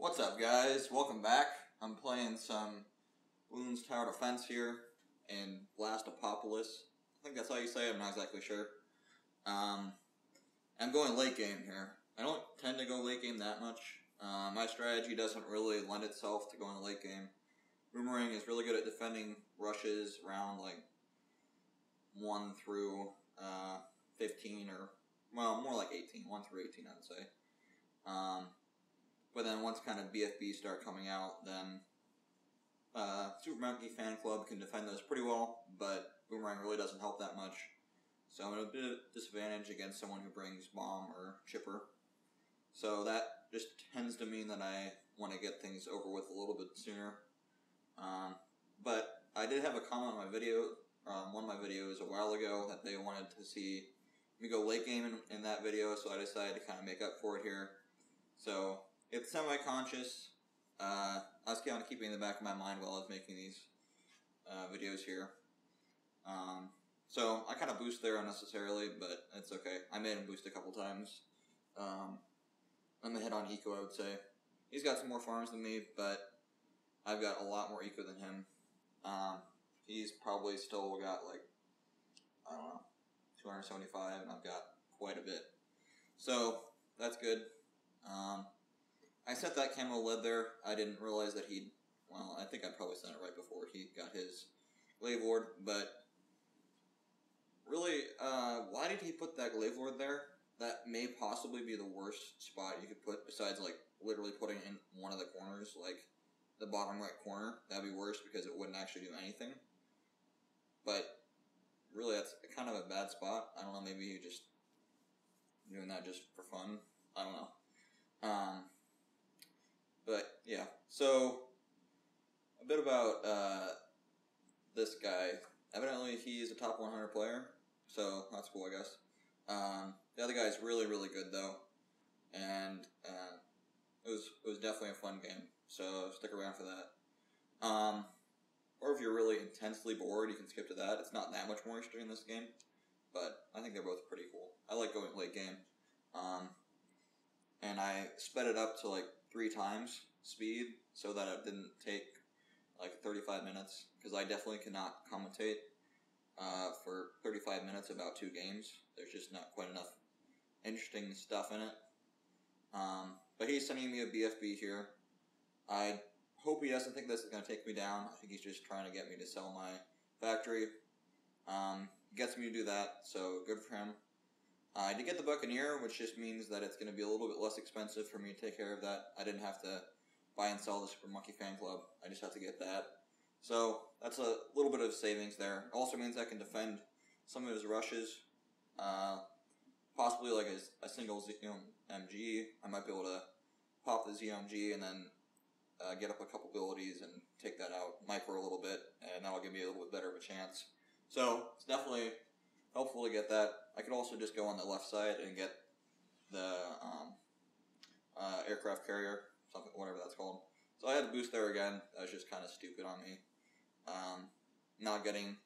What's up, guys? Welcome back. I'm playing some Bloons Tower Defense here in Blastapopoulos. I think that's how you say it. I'm not exactly sure. I'm going late game here. I don't tend to go late game that much. My strategy doesn't really lend itself to going late game. Boomerang is really good at defending rushes around like 1 through 15 or, well, more like 18. 1 through 18, I would say. But then once kind of BFBs start coming out, then Super Monkey Fan Club can defend those pretty well, but Boomerang really doesn't help that much. So I'm at a bit of disadvantage against someone who brings Bomb or Chipper. So that just tends to mean that I want to get things over with a little bit sooner. But I did have a comment on my video, one of my videos a while ago, that they wanted to see me go late game in that video, so I decided to kind of make up for it here. So it's semi-conscious. I was kind of keeping it in the back of my mind while I was making these videos here. So I kind of boost there unnecessarily, but it's okay. I made him boost a couple times. I'm ahead on eco, I would say. He's got some more farms than me, but I've got a lot more eco than him. He's probably still got like, I don't know, 275, and I've got quite a bit. So that's good. I set that camo lid there. I didn't realize that he'd, well, I think I probably sent it right before he got his glaive lord, but really, why did he put that glaive lord there? That may possibly be the worst spot you could put, besides like literally putting in one of the corners, like the bottom right corner. That'd be worse because it wouldn't actually do anything. But really, that's kind of a bad spot. I don't know, maybe you just doing that just for fun. I don't know. But yeah, so a bit about this guy. Evidently, he's a top 100 player, so that's cool, I guess. The other guy's really, really good though, and it was definitely a fun game. So stick around for that. Or if you're really intensely bored, you can skip to that. It's not that much more interesting in this game, but I think they're both pretty cool. I like going late game. And I sped it up to like 3 times speed so that it didn't take like 35 minutes, because I definitely cannot commentate for 35 minutes about 2 games. There's just not quite enough interesting stuff in it. But he's sending me a BFB here. I hope he doesn't think this is going to take me down. I think he's just trying to get me to sell my factory. He gets me to do that, so good for him. I did get the Buccaneer, which just means that it's going to be a little bit less expensive for me to take care of that. I didn't have to buy and sell the Super Monkey Fan Club. I just have to get that. So that's a little bit of savings there. It also means I can defend some of his rushes. Possibly like a single ZOMG. I might be able to pop the ZOMG and then get up a couple abilities and take that out, micro a little bit, and that'll give me a little bit better of a chance. So it's definitely helpful to get that. I could also just go on the left side and get the aircraft carrier, something, whatever that's called. So I had to boost there again. That was just kind of stupid on me. Not getting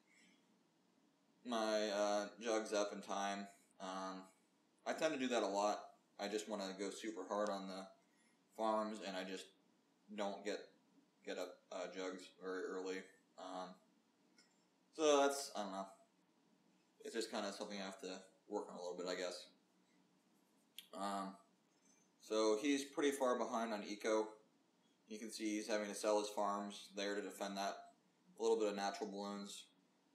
my jugs up in time. I tend to do that a lot. I just want to go super hard on the farms, and I just don't get up jugs very early. So that's, I don't know. It's just kind of something I have to work on a little bit, I guess. So he's pretty far behind on eco. You can see he's having to sell his farms there to defend that. A little bit of natural balloons,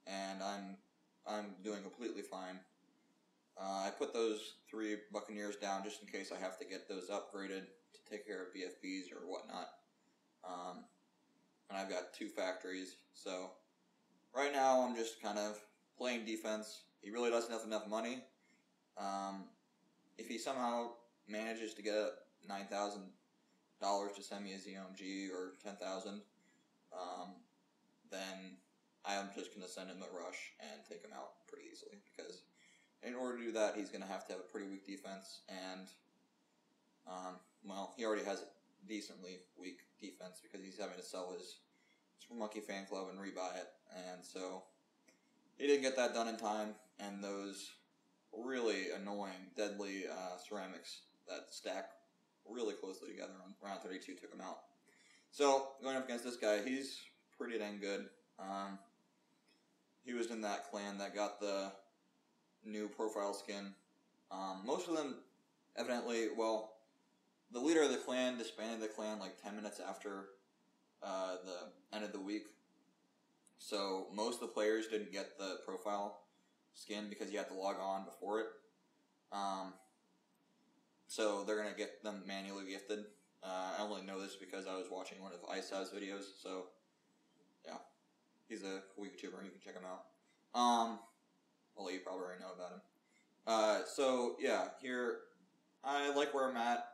and I'm doing completely fine. I put those 3 Buccaneers down just in case I have to get those upgraded to take care of BFBs or whatnot. And I've got 2 factories, so right now I'm just kind of playing defense. He really doesn't have enough money. If he somehow manages to get $9,000 to send me a ZOMG or $10,000, then I am just going to send him a rush and take him out pretty easily, because in order to do that, he's going to have a pretty weak defense, and well, he already has a decently weak defense because he's having to sell his Super Monkey Fan Club and rebuy it, and so he didn't get that done in time, and those really annoying, deadly ceramics that stack really closely together. On round 32 took him out. So, going up against this guy, he's pretty dang good. He was in that clan that got the new profile skin. Most of them, evidently, well, the leader of the clan disbanded the clan like 10 minutes after the end of the week. So, most of the players didn't get the profile skin because you had to log on before it. So, they're going to get them manually gifted. I only know this because I was watching one of Icehouse videos, so, yeah. He's a cool YouTuber, you can check him out. Well, you probably already know about him. So, yeah, here, I like where I'm at.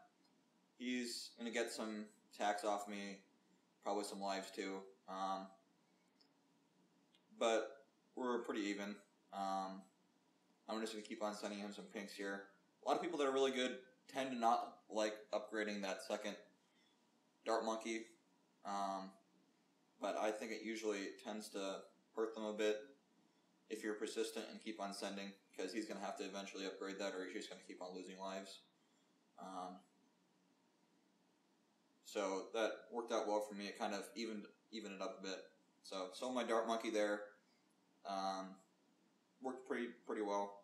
He's gonna get some attacks off me, probably some lives too. But we're pretty even. I'm just gonna keep on sending him some pinks here. A lot of people that are really good tend to not like upgrading that second Dart Monkey. But I think it usually tends to hurt them a bit if you're persistent and keep on sending, because he's going to have to eventually upgrade that, or he's just going to keep on losing lives. So that worked out well for me. It kind of evened it up a bit. So sold my Dart Monkey there. Worked pretty well.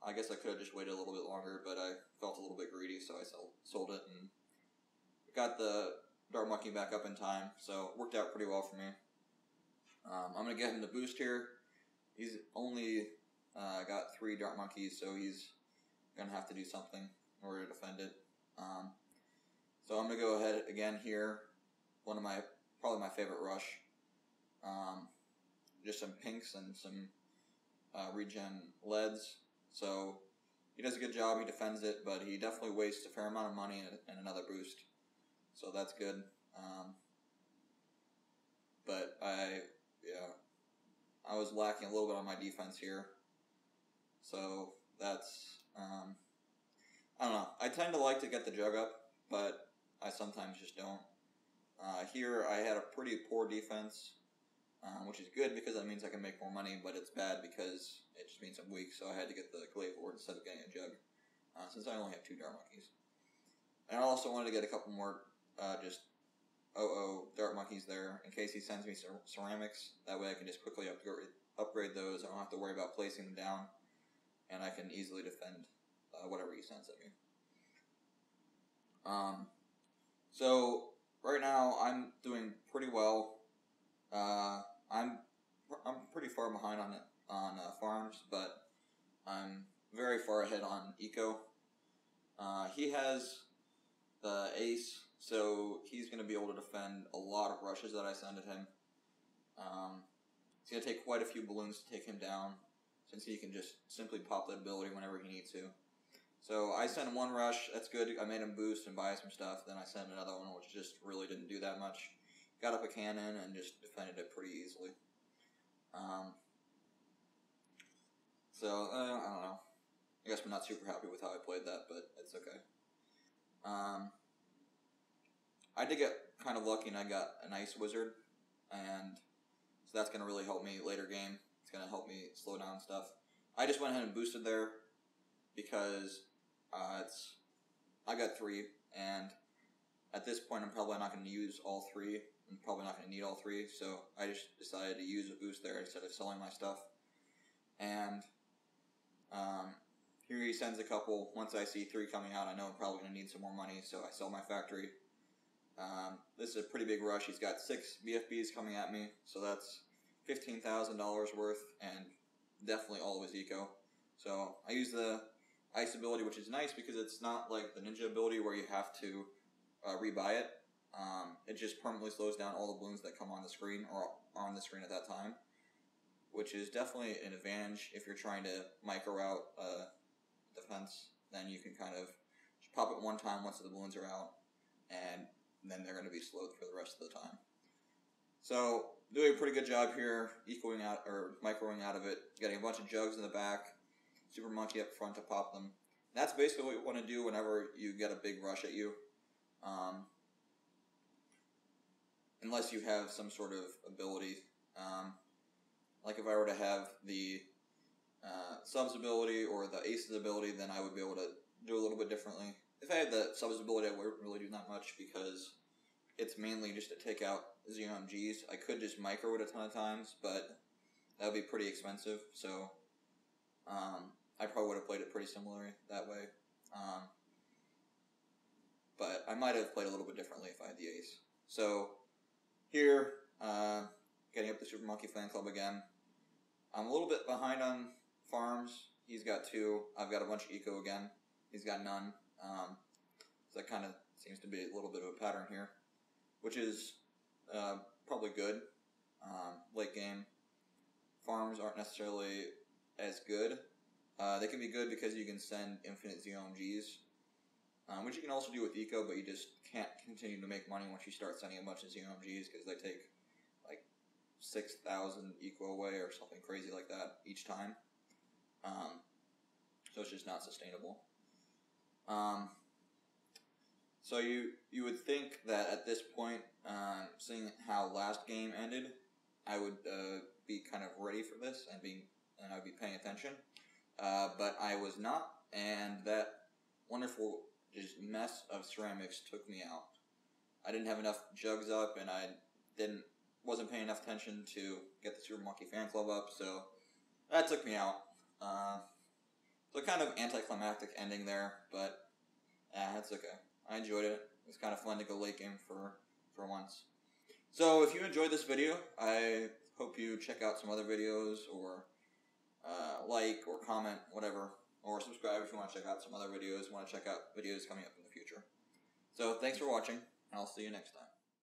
I guess I could have just waited a little bit longer, but I felt a little bit greedy, so I sold it and got the Dart Monkey back up in time. So it worked out pretty well for me. I'm going to get him to boost here. He's only got 3 Dart Monkeys, so he's going to have to do something in order to defend it. So I'm going to go ahead again here. Probably my favorite rush. Just some pinks and some regen leads. So he does a good job. He defends it, but he definitely wastes a fair amount of money and another boost. So that's good. But I was lacking a little bit on my defense here. So that's, I don't know. I tend to like to get the jug up, but I sometimes just don't. Here I had a pretty poor defense, which is good because that means I can make more money, but it's bad because it just means I'm weak, so I had to get the glaive ward instead of getting a jug, since I only have 2 Dart Monkeys. And I also wanted to get a couple more, just Dart Monkeys there, in case he sends me ceramics. That way I can just quickly upgrade those. I don't have to worry about placing them down, and I can easily defend whatever he sends at me. So right now I'm doing pretty well. I'm pretty far behind on farms, but I'm very far ahead on eco. He has the ace, so he's going to be able to defend a lot of rushes that I send at him. It's going to take quite a few balloons to take him down, since he can just simply pop that ability whenever he needs to. So I sent him 1 rush, that's good. I made him boost and buy some stuff. Then I sent another one, which just really didn't do that much. Got up a cannon and just defended it pretty easily. So, I don't know. I guess I'm not super happy with how I played that, but it's okay. I did get kind of lucky and I got an Ice Wizard, and so that's going to really help me later game. It's going to help me slow down stuff. I just went ahead and boosted there because I got 3, and at this point I'm probably not going to use all 3. I'm probably not going to need all 3, so I just decided to use a boost there instead of selling my stuff. And here he sends a couple. Once I see 3 coming out, I know I'm probably going to need some more money, so I sell my factory. This is a pretty big rush. He's got 6 BFBs coming at me, so that's $15,000 worth, and definitely all of his eco. So I use the Ice ability, which is nice because it's not like the Ninja ability where you have to rebuy it. It just permanently slows down all the balloons that come on the screen or are on the screen at that time, which is definitely an advantage if you're trying to micro out defense. Then you can kind of just pop it 1 time once the balloons are out, and then they're going to be slowed for the rest of the time. So doing a pretty good job here, ecoing out or microing out of it, getting a bunch of jugs in the back, Super Monkey up front to pop them. And that's basically what you want to do whenever you get a big rush at you. Unless you have some sort of ability. Like if I were to have the subs ability or the aces ability, then I would be able to do a little bit differently. if I had the subs ability, I wouldn't really do that much because it's mainly just to take out ZOMGs. I could just micro it a ton of times, but that would be pretty expensive, so I probably would have played it pretty similarly that way. But I might have played a little bit differently if I had the ace. So, here, getting up the Super Monkey Fan Club again. I'm a little bit behind on farms. He's got 2. I've got a bunch of eco again. He's got none. So that kind of seems to be a little bit of a pattern here, which is probably good. Late game farms aren't necessarily as good. They can be good because you can send infinite ZOMGs, which you can also do with eco, but you just can't continue to make money once you start sending a bunch of ZOMGs because they take like 6,000 eco away or something crazy like that each time. So it's just not sustainable. So you would think that at this point, seeing how last game ended, I would be kind of ready for this and I would be paying attention. But I was not, and that wonderful just mess of ceramics took me out. I didn't have enough jugs up, and I wasn't paying enough attention to get the Super Monkey Fan Club up, so that took me out. So kind of anticlimactic ending there, but that's okay. I enjoyed it. It was kind of fun to go late game for once. So if you enjoyed this video, I hope you check out some other videos, or like, or comment, whatever, or subscribe if you want to check out some other videos, want to check out videos coming up in the future. So thanks for watching, and I'll see you next time.